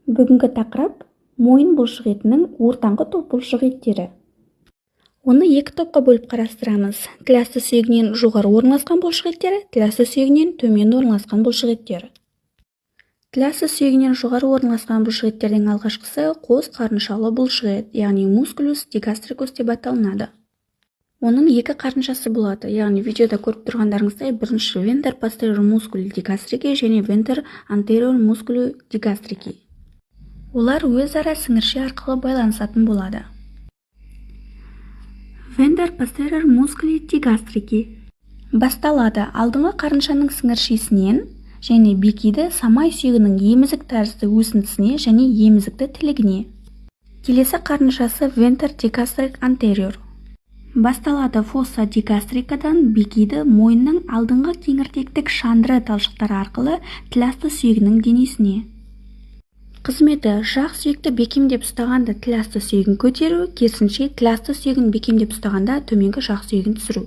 Бүгінгі тақырып мойын бұлшық етінің ортаңғы топ бұлшық еттері. Оны екі топқа бөліп қарастырамыз. Тіл сүйегінен жоғары орналасқан бұлшық еттері, тіл сүйегінен төмен орналасқан бұлшық еттері. Тіл сүйегінен жоғары орналасқан бұлшық еттердің алғашқысы қос қарыншалы бұлшық ет, яғни мускулус дигастрикус деп аталынады. Оның екі қарыншасы болады, яғни видеода көріп тұрғандарыңыздай бірінші вентер posterior musculi digastrici және вентер anterior musculi digastrici. Олар өзара сіңірше арқылы байланысатын болады. Вентер posterior musculi digastrici басталады алдыңғы қарыншаның сіңіршесінен және бекиді самай сүйегінің емізік тәрізді өсіндісіне және емізікті тілігіне. Келесі қарыншасы вентер digastric anterior басталады фосса дигастрикадан бекиді мойынның алдыңғы кеңірдектік шандыры талшықтары арқылы тіл сүйегінің денесіне. Қызметі жақ сүйекті бекемдеп ұстағанда тіл сүйегін көтеру, керісінше тіл сүйегін бекемдеп ұстағанда төменгі жақ сүйегін түсіру.